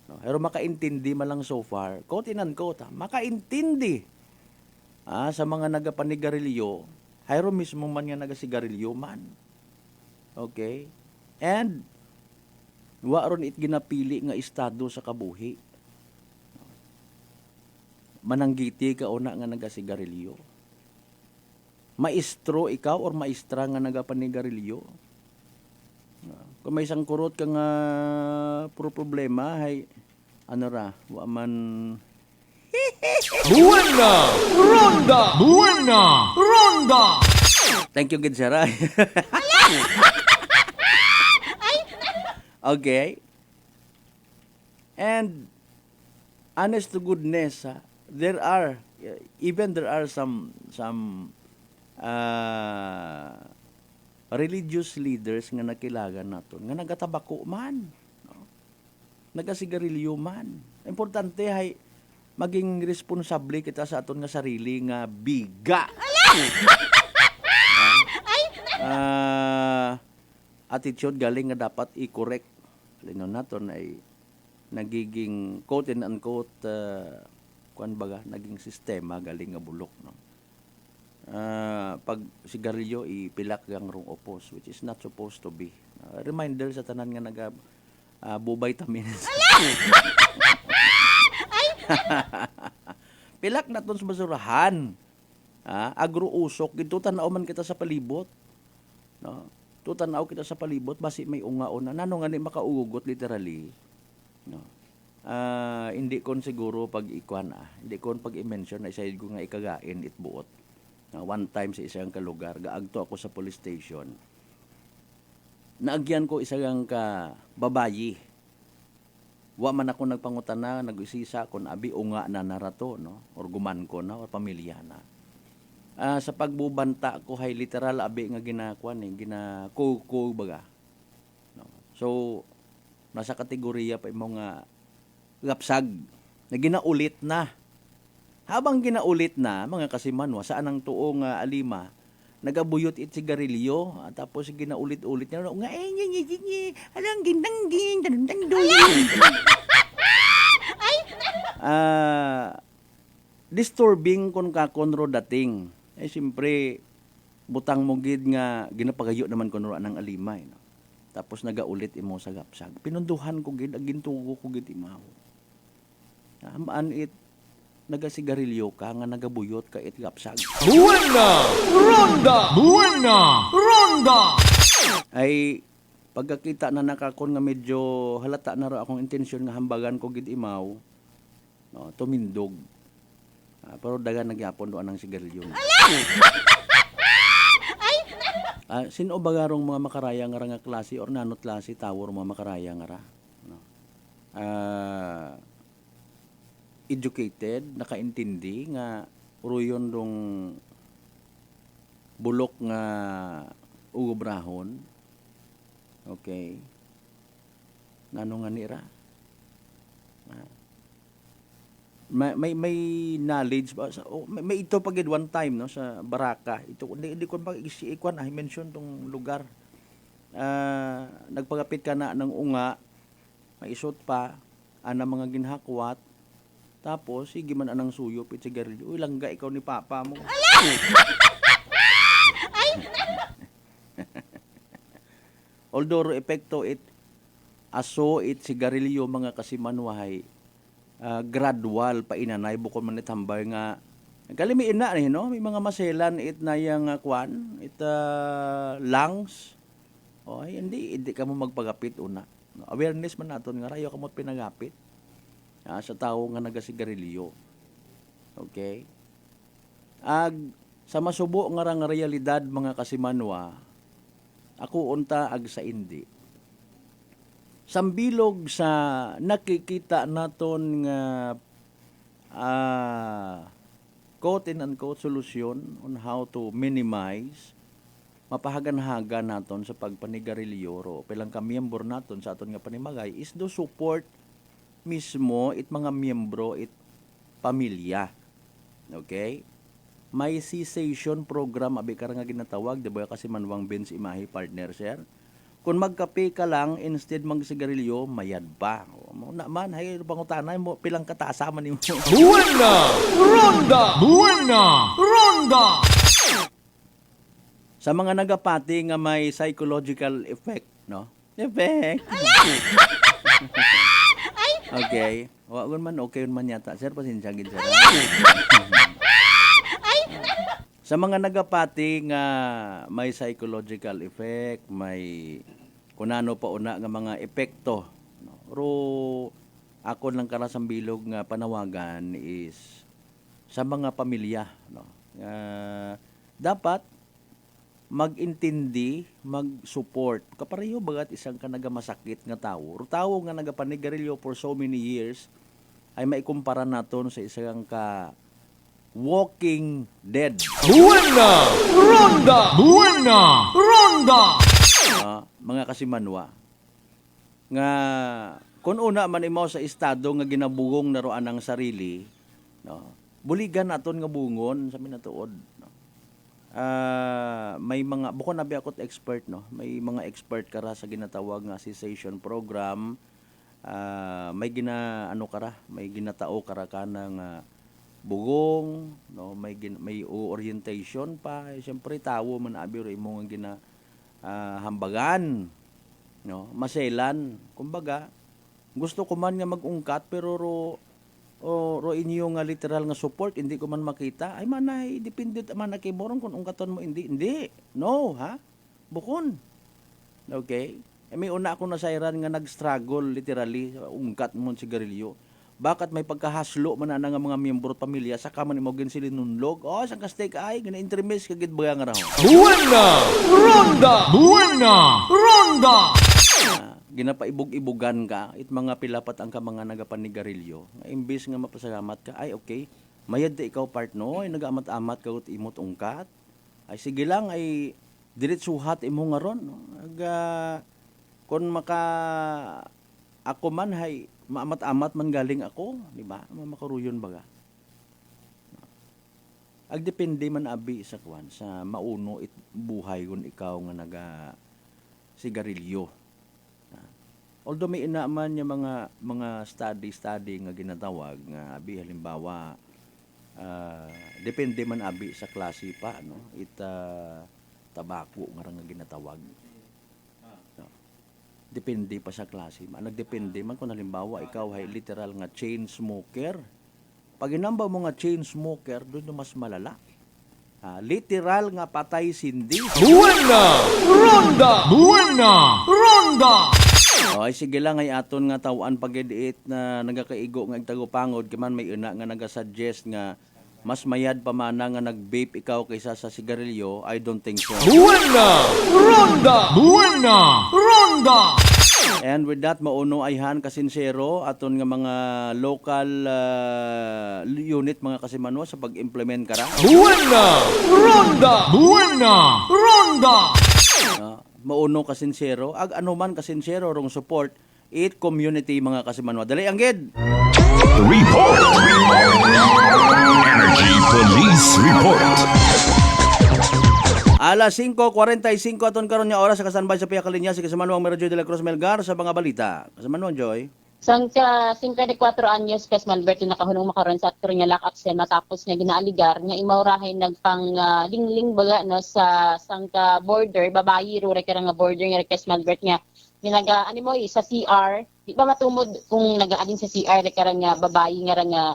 No? Pero makaintindi man lang so far. Quote in unquote, ha? Makaintindi sa mga nagapanigarilyo, hayro mismo man nga nagasigarilyo man. Okay? And wa ron it ginapili nga estado sa kabuhi. Mananggiti ka una nga nagasigarilyo. Maestro ikaw or maestra nga nagapanigarilyo. Kung may isang kurot ka nga puro problema, hay ano ra, wa man Buena! Ronda! Buena! Ronda! Thank you, good sir. Okay. And honest to goodness, there are some religious leaders nga nakilagan naton nga nagatabako man, no? Nagasigarilyo man. Importante ay maging responsable kita sa aton nga sarili nga biga. Attitude galing nga dapat i-correct. Lingon naton ay nagiging quote and unquote kuan baga naging sistema galing nga bulok, no. Pag sigarilyo ipilak ang rong opos, which is not supposed to be. Reminder sa tanan nga naga vitamins. Pilak naton sa basurahan. Agro-usok gito tanaw man kita sa palibot. No? Tutanaw kita sa palibot basi may ungaon na nano nga ni makaugot literally. No. Hindi kon siguro pag ikuan hindi kon pag i-mention na isayid ko nga ikagain itbuot. One time sa isang kalugar, gaagto ako sa police station. Naagyan ko isang ka babayi. Wa man ako nagpangutana, nag-isisa kun abi unga na narato, no? Or guman ko na or pamilya na. Sa pagbubanta ko hay literal abi nga ginakuan ginakuko baga. No. So nasa kategorya pa imo nga gapsag na ginaulit na. Habang ginaulit na mga kasimanwa saan ang tuong alima nagabuyot it sigarilyo at tapos ginaulit-ulit niya nga alang ginangging disturbing kun kakonro dating. Siyempre, butang mo gid nga ginapagayo naman kuno ng alimay. No? Tapos nagaulit imo sa gapsag. Pinunduhan ko gid, agintugo ko gid imaw. Amaan it, nagasigarilyo ka, nga nagabuyot ka it gapsag. Buena! Ronda! Buena! Ronda! Ay, pagkakita na nakakon nga medyo halata na ra akong intensyon nga hambagan ko gid imaw, no, tumindog. Pero dagan nagyapon doon ang sigarilyo. Sino bagarong mga makaraya nga nga klase or nanot klase tawor mga makaraya nga ra? No? Educated, nakaintindi nga ruyon dong bulok nga ugobrahon. Okay. Nano nga nira? May knowledge ba may ito pag one time no sa Baraka ito hindi ko pa ikuan I mention tong lugar nagpagapit ka na ng unga may isot pa ana mga ginhakwat Tapos, sige man anang suyo, sigarilyo. Uy, langga ikaw ni papa mo. Although, epekto aso sigarilyo mga kasimanwahay, gradual pa inanay, bukod man itambay nga, kalimiin na no? May mga maselan na yung kwan, lungs. O, ay, hindi ka mo magpagapit una. Awareness man naton nga, rayo ka mo't pinagapit. Sa tao nga nagasigarilyo. Okay? Sa masubo nga rang realidad mga kasimanwa, ako unta sa indi. Sambilog sa nakikita naton nga quote and unquote solution on how to minimize mapahagan-hagan naton sa pagpanigarilyo ro pilang ka miyembro naton sa aton nga panimagay is do support mismo mga miyembro pamilya. Okay? May cessation program abi ka nga ginatawag, di ba kasi manwang Benz imahe partner sir. Kung magkape ka lang instead magsigarilyo, mayad pa. Mo naman hay pangutanay mo pilang katasaman nimo. Buena Ronda! Buena Ronda! Sa mga nagapati nga may psychological effect, no? Effect. Okay. Wagon man okay man yata. Sir, pasensya gid sir. Sa mga nagapati nga may psychological effect, may kunano pa una nga mga epekto. No? Ro ako lang karasang bilog nga panawagan is sa mga pamilya. No? Dapat mag-intindi, mag-support. Kapareho bagat isang ka nagamasakit nga tao. Tao nga nagapanigarilyo for so many years ay maikumpara naton sa isang ka Walking Dead. Buena Ronda! Buena Ronda! Mga kasimanwa. Nga, kung una man imo sa estado nga ginabugong na roan ang sarili, no, buligan naton nga bungon sa minatuod. No. May mga, bukod nabi ako't expert, no, may mga expert kara sa ginatawag nga cessation program, may may ginatao kara ka ng bugong, no, may orientation pa, siyempre tawo man abi ro imo nga hambagan, no, maselan, kumbaga gusto ko man nga mag-ungkat pero ro inyo nga literal nga support hindi ko man makita, ay manay depende man na kay borong kung ungkaton mo hindi no ha bukon. Okay, may una ako nasayran nga nag-struggle literally ungkat mo sigarilyo. Bakit may pagkahaslo man nga mga miyembro at pamilya saka man imo gin sila nunlog sang ka-stake ay gina-intermiss kagid ba nga raw. Buena Ronda! Buena Ronda! Ginapaibog-ibugan ka it mga pilapat ang ka mga nagapanigarilyo. Imbis nga mapasalamat ka ay okay. Mayad da ikaw partno ay nagaamat-amat ka ut imot ungkat. Ay sige lang ay diretsuhat imo nga ron no. Kun maka ako man hay maamat-amat man galing ako, di ba? Makaruyon baga. Agdepende man abi sa kwan sa mauno buhay kun ikaw nga sigarilyo. Although may ina man yung mga study nga ginatawag nga abi halimbawa depende man abi sa klase pa no tabako nga ginatawag. Depende pa sa klase. Nagdepende man kung halimbawa ikaw ay literal nga chain smoker. Pag inamba mo nga chain smoker, doon mas malala. Literal nga patay sindi. Buena Ronda! Buena Ronda! Ay sige lang ay aton nga tawaan pagediit na nagakaigo nga igtagupangod kaman may una nga nagasuggest nga mas mayad pa mana nga nag-vape ikaw kaysa sa sigarilyo. I don't think so. Buena Ronda! Buena Ronda! And with that, mauno ayhan kasinsero aton nga mga local unit mga kasimanwa sa pag-implement kara. Buena Ronda! Buena Ronda! Mauno kasinsero ag anuman kasinsero rong support it community mga kasimanwa. Dali anggid. Report! Energy Police Report! Alas 5:45 aton karon nga oras sa kasanbay sa piyakalinya si Kasamanwang Joy de la Cruz Melgar sa mga balita. Kasamanwang Joy. Sang ka 54 anyos kas Malbert yung nakahunong makaron sa aktor niya lakak siya matapos niya ginaaligar nga imawrahin nagpang lingling baga no sa sangka border babayi ro rekara nga border nga kas Malbert nga ginaga ani mo sa CR di ba matumod kung nagaalin sa CR rekara nga babayi nga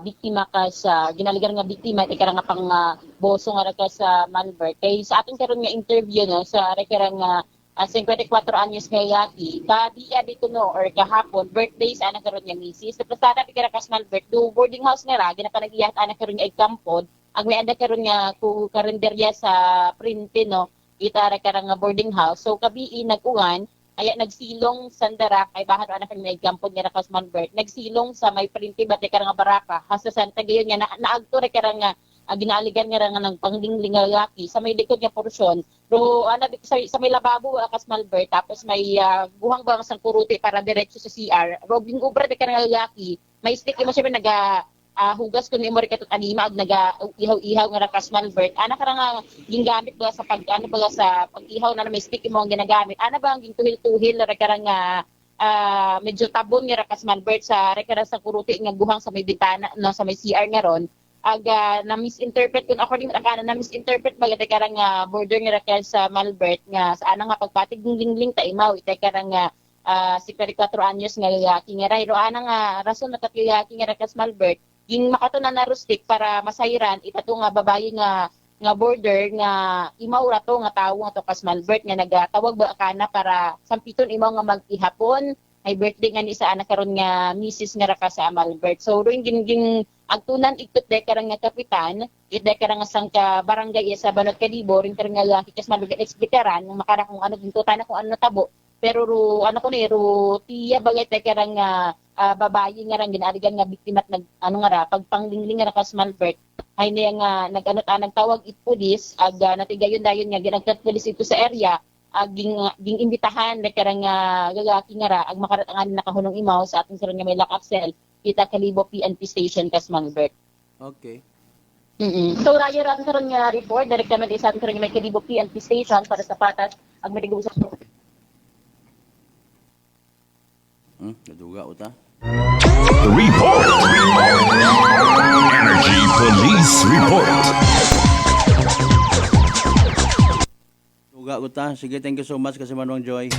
biktima ka sa ginaligar nga biktima rekara nga pang boso nga ka sa Malbert kay sa ating karon nga interview no sa rekara nga 54 anyos nga yaki, kadiya dito no, or kahapon, birthday sa anak karon nga misis. Tapos sana pikira kas Malbert, do boarding house nga ra, ginapanagiyat anak karon nga ikampod, ang may anda karon nga ku karinderya sa Printe no, itara karang nga boarding house. So kabii nag-uwan, kaya nagsilong sandara kay bahan anak karon nga ikampod nga kas Malbert, nagsilong sa may Printe bate karang nga baraka, hasta Santa gayon nga naagto ra karang nga ginaaligan nga ng panglingling nga lalaki sa may likod nga porsyon. Pero sa may lababo kas Malbert tapos may buhang bang sang kuruti para diretso sa CR. Robing ubra de ka nga lalaki. May stick mo siya hugas kun imo ri katot anima ag ihaw-ihaw nga kas Malbert. Ana ka nga gingamit ba sa sa pag-ihaw na may stick mo ang ginagamit. Ana ba ang gintuhil-tuhil ra ka nga medyo tabon nga kas Malbert sa rekara sa kuruti nga buhang sa may bitana no sa may CR nga ron. Na misinterpret kun according to kana na misinterpret bagay karang border nga kay sa Malbert nga sa ana nga pagpatig lingling ta imaw ite karang 54 anyos nga lalaki nga ro ana nga rason na lalaki nga kas Malbert ging makatunan na rustic para masayran itato nga babayi nga border nga imaw ra to nga tawo nga to kas Malbert nga nagatawag ba kana para sampiton imaw nga mag-ihapon ay birthday nga ni sa anak karon nga misis nga ra ka sa Malbert. So ring ging agtunan ikot de karang nga kapitan, it de karang sangka barangay sa Banot Kalibo, ring karang nga laki kas Malbert explikaran ng makara kung ano ginto tanan kung ano tabo. Pero ano ko ni tiya bagay de karang nga babayi nga rang ginaaligan nga biktima at ano nga ra pagpanglingling nga kas Malbert. Ay niya nga nagtawag it pulis ag natigayon dayon nga ginagkat pulis ito sa area. Ging imbitahan na karang lalaki nga ra ag makaratangan nakahunong imaw sa ating karon nga may lock-up cell kita Kalibo PNP station kas Malbert. Okay. So rayo ra karon nga report direktamente sa ating karon nga may Kalibo PNP station para sa patas ag madigo sa naduga uta. Report! Energy Police Report! Duga uta. Sige, thank you so much kasi Manong Joy.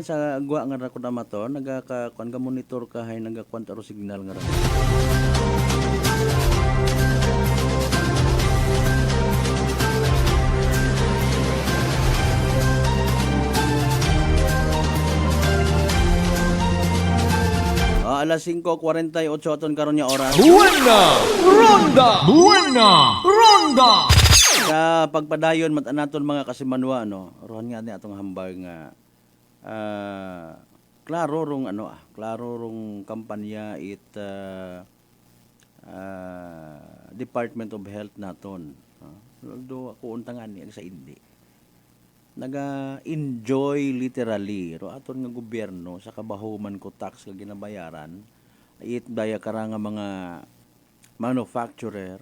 Sa agwa nga ra ko na mato, nagaka-kuan ka monitor ka hay nagakuan taro signal nga ra. Alas 5:48 aton karon nga oras. Buena! Ronda! Buena! Ronda! Sa pagpadayon mat-anaton mga kasimanwa no, rohan nga ni atong hambal nga klaro rong kampanya Department of Health naton. Do ako untangan ni sa indi. Naga-enjoy literally ro aton nga gobyerno sa kabahuman ko tax nga ginabayaran it daya kara nga mga manufacturer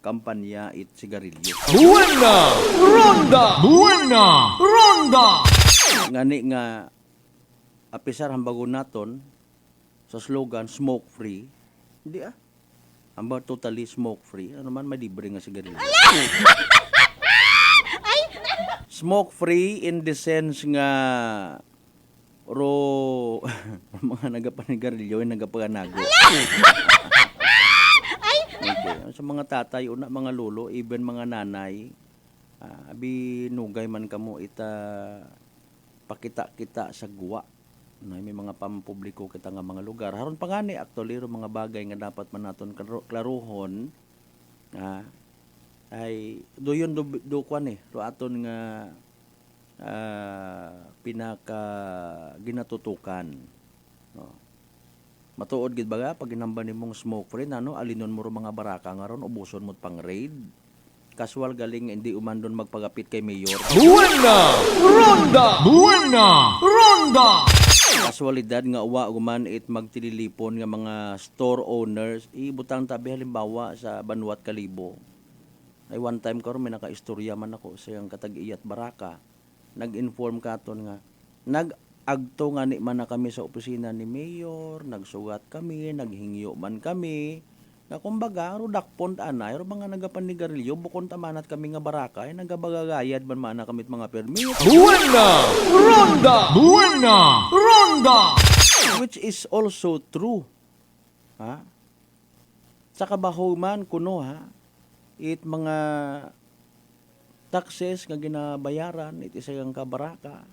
kampanya it sigarilyo. Buena! Ronda! Buena! Ronda! Ngani nga apisar hambagon naton sa slogan smoke free. Hindi Amba totally smoke free. Ano man may libre nga sigarilyo. Smoke free in the sense nga mga nagapanigarilyo yung nagapaganago. Okay. Sa mga tatay, mga lolo, even mga nanay, abi nugay man kamo pakita-kita sa guwa. May mga pampubliko kita nga mga lugar. Haron pa nga ni actually mga bagay nga dapat man naton klaruhon ay doyon do kwan ro aton nga pinaka ginatutukan no. Matuod gid baga pag ginamba nimong smoke free alinon mo ro mga baraka nga ron ubuson mo pang raid casual galing hindi umandon magpagapit kay mayor. Buena! Ronda! Buena! Ronda! Kasualidad nga uwa guman it magtililipon nga mga store owners ibutang tabi halimbawa sa Banwat Kalibo. Ay one time karon may nakaistorya man ako sa yang katag-iyat baraka. Nag-inform katon nga Nag-agto nga ni man na kami sa opisina ni Mayor, nagsugat kami, naghingyo man kami, na kumbaga, rudakpon anay, ro mga nagapanigarilyo, bukon tamanat kami nga barakay, nagabagagayad man mana kamit mga permit. Buena! Ronda! Buena! Ronda! Which is also true. Ha? Sa kabaho man, kuno ha, it mga taxes nga ginabayaran, it isa ang kabaraka.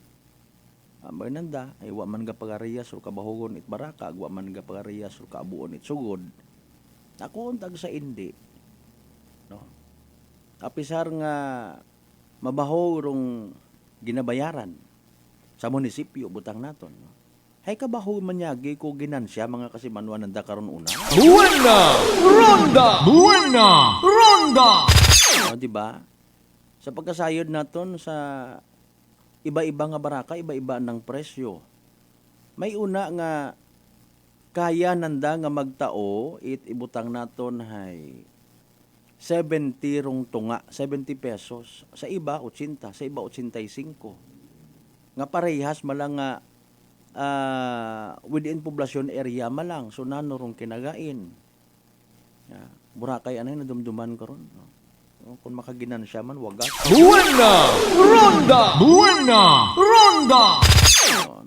Nanda, ay wa man ga pagariyas o kabahogon it baraka, wa man ga pagariyas o kaabuon it sugod. Ako untag sa indi. No? Kapisar nga mabaho rong ginabayaran sa munisipyo butang naton. No? Hay kabaho manyagi ko ginansya mga kasimanuan nanda karon una. Buena! Ronda! Buena! Ronda! No, di ba? Sa pagkasayod naton sa iba-iba nga baraka, iba-iba ng presyo. May una nga kaya nanda nga magtao, ibutang naton hay 70 rong tunga, 70 pesos. Sa iba, 80. Sa iba, 85. Nga parehas malang nga within poblasyon area malang. So, nano rong kinagain. Burakay, anay nadumduman karon. Kung makaginan siya man, wagas. Buena! Ronda! Buena! Ronda!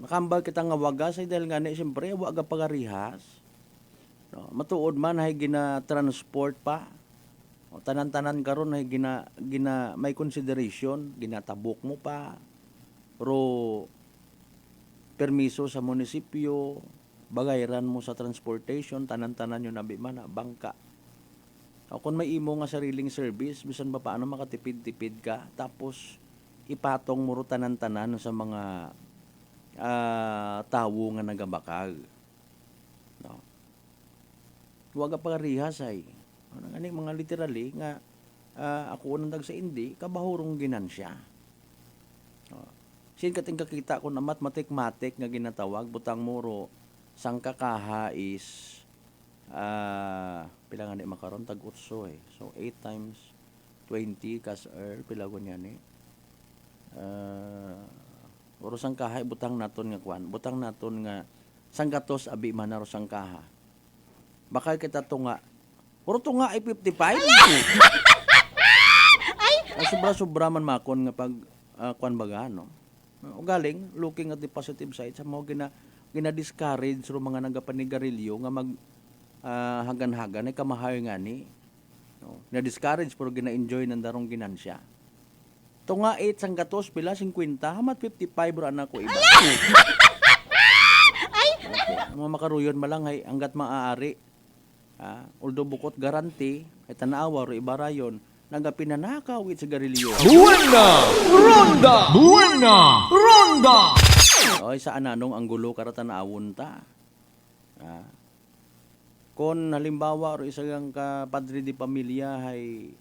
Nakambal kita nga wagas ay dahil nga na siyempre waga pagarihas. Matuod man ay gina-transport pa. Tanan-tanan karon ay gina may consideration, ginatabok mo pa. Pero permiso sa munisipyo, bagayaran mo sa transportation, tanan-tanan yun nabi man bangka. Kung may imo nga sariling service, bisan ba paano makatipid-tipid ka, tapos ipatong mo ro tanan-tanan sa mga tawo nga nagabakag. No. Huwag pa rihas ay. Ano mga literally nga ako unang sa indi, kabahurong ginansya. No. Sin kating kakita ko na matik-matik nga ginatawag, butang muro, sang kakaha is pila nga ni makaron tag utso eh. So 8 times 20 kas pilagon yan eh. Oro sang kaha butang naton nga kwan. Butang naton nga sang gatos abi man ro sang kaha. Bakal kita tunga. Oro tunga ay 55. Ay sobra-sobra man makon nga pag kwan baga no. O galing looking at the positive side sa mo gina-discourage ro mga nagapanigarilyo nga mag hagan-hagan ay kamahayo nga ni. No? Na-discourage pero gina-enjoy ng darong ginansya. Tunga 8 sang gatos pila 50 hamat 55 bro anak ko iba. Okay. Mga makaruyon malang ay hanggat maaari. Although bukot garanti ay tanawa ro iba rayon nagapinanakaw it sa garilyo. Buena! Ronda! Buena! Ronda! Oy sa ananong ang gulo karatanawon ta. Kung halimbawa ro isagang kapadre di pamilya ay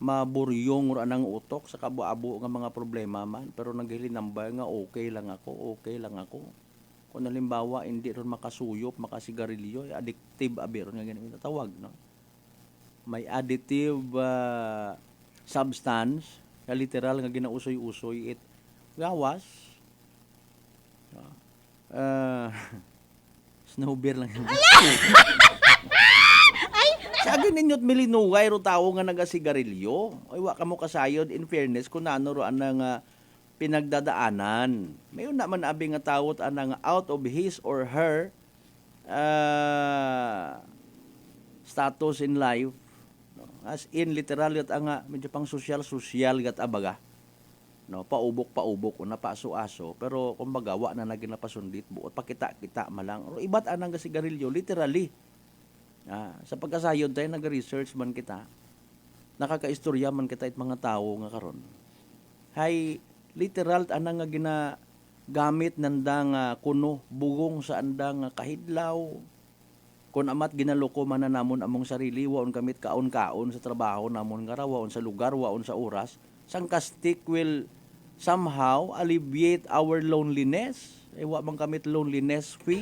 maburyong ro anang utok sa kabuabo nga mga problema man pero naghilinambay nga okay lang ako. Kung halimbawa hindi ron makasuyop, makasigarilyo, addictive abiron nga ganito tawag no. May additive substance, na literal nga ginausoy-usoy it gawas. Snowbeer lang. Sabi ninyo't milinuway ro tao nga nagasigarilyo. Ay wa kamo kasayod in fairness kung ano ro anang pinagdadaanan. Mayon naman abi nga tawot anang out of his or her status in life. No? As in literal gat nga medyo pang social gat abaga. No, paubok o napaso-aso pero kumbaga wa na naginapasundit buot pakita-kita malang o ibat anang sigarilyo literally. Sa pagkasayod tayo nag-research man kita. Nakakaistorya man kita it mga tao nga karon. Hay literal anang nga ginagamit nanda nga kuno bugong sa andang kahidlaw. Kun amat ginaloko man na namon among sarili waon kamit kaon-kaon sa trabaho namon nga waon sa lugar waon sa oras. Sang kastik will somehow alleviate our loneliness. Wa man kamit loneliness free.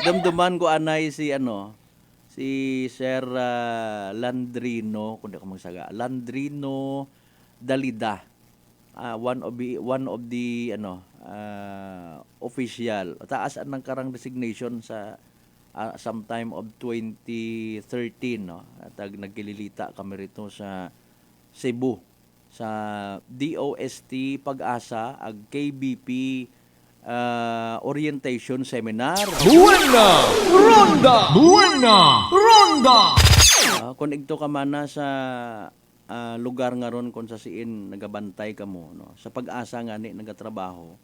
Damdaman ko anay si Sir Landrino, kung di ko magsaga, Landrino Dalida. one of the official taas ang karang designation sa sometime of 2013 no at nagkililita kami rito sa Cebu sa DOST Pag-asa ag KBP orientation seminar. Buena Ronda! Buena Ronda! Kung igto ka mana sa lugar nga ron kung sa siin nagabantay ka mo no sa Pag-asa nga ni nagatrabaho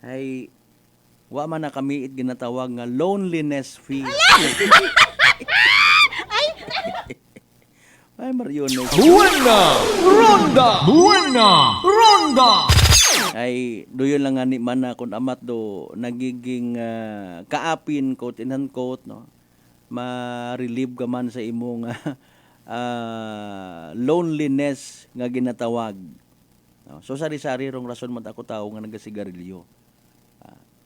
ay wa man na kami ginatawag nga loneliness fee. Ay Mariones. Buena Ronda! Buena Ronda! Ay doyon lang nga ni man na kung amat do nagiging kaapin quote in quote no ma-relieve ka man sa imong loneliness nga ginatawag. No? So sari-sari rong rason man ako tao nga nagasigarilyo.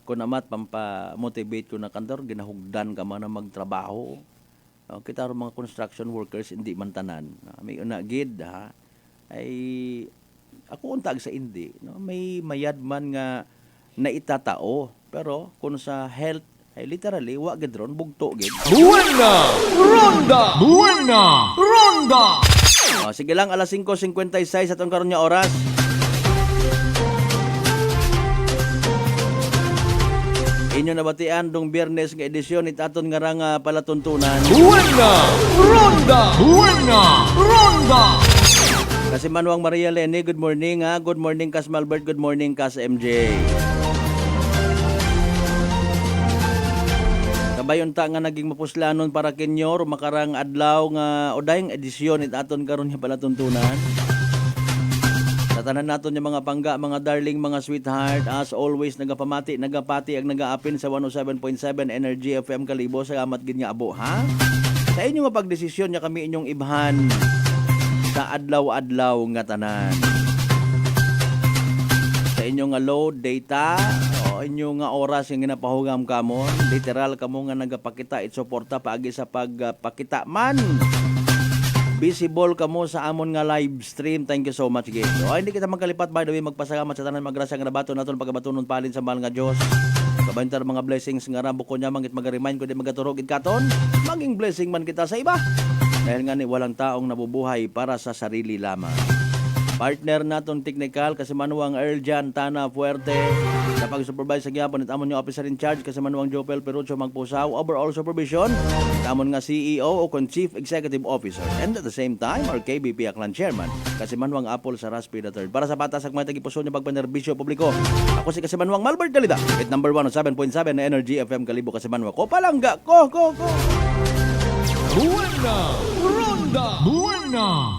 Kung amat pampa-motivate ko na kantor ginahugdan ka man na magtrabaho. No? Kita ron mga construction workers hindi man tanan. No? May unagid ha ay ako untag sa hindi no may mayad man nga naitatao pero kung sa health ay literally wa gid ron bugto gid. Buena Ronda! Buena Ronda! Sige lang alas 5:56 atong karon nga oras. Inyo nabatian dong Biyernes nga edisyon itaton nga rang palatuntunan. Buena Ronda! Buena Ronda! Kasi Manuang Maria Lene, good morning ha. Good morning Kas Malbert, good morning Kas MJ. Kabayon ta nga naging mapuslanon para kinyo makarang adlaw nga odayng edisyon itaton karon nga palatuntunan. Sa tanan naton yung mga pangga, mga darling, mga sweetheart, as always nagapati ag nagaapin sa 107.7 Energy FM Kalibo sa amat gid nga abo ha. Sa inyo nga pagdesisyon nya kami inyong ibhan sa adlaw-adlaw nga tanan. Sa inyo nga load data o inyo nga oras yung ginapahugam kamon, literal kamo nga nagapakita it suporta paagi sa pagpakita man. Visible kamo sa amon nga live stream. Thank you so much guys. O hindi kita magkalipat by the way magpasalamat sa tanan magrasya nga nabato naton pagabatunon palin sa mahal nga Dios. Kabayntar mga blessings nga rambo ko nya mangit mag-remind ko di magaturog gid katon. Maging blessing man kita sa iba. Dahil nga ni walang taong nabubuhay para sa sarili lamang. Partner natong technical kasi Manuang Erjan Tana Fuerte. Sa pag-supervise sa gyapon at amon yung officer in charge kasi Manuang Jopel Perucho Magpusaw. Overall supervision, amon nga CEO o Chief Executive Officer. And at the same time, our KBP Aklan Chairman kasi Manuang Apple sa Raspi III. Para sa patas ang mga tagipuso niya pagpanerbisyo publiko. Ako si kasi Manuang Malbert Galida. At number 1 on 7.7 na Energy FM Kalibo kasi Manuang ko palangga. Ko. Buena Ronda! Buena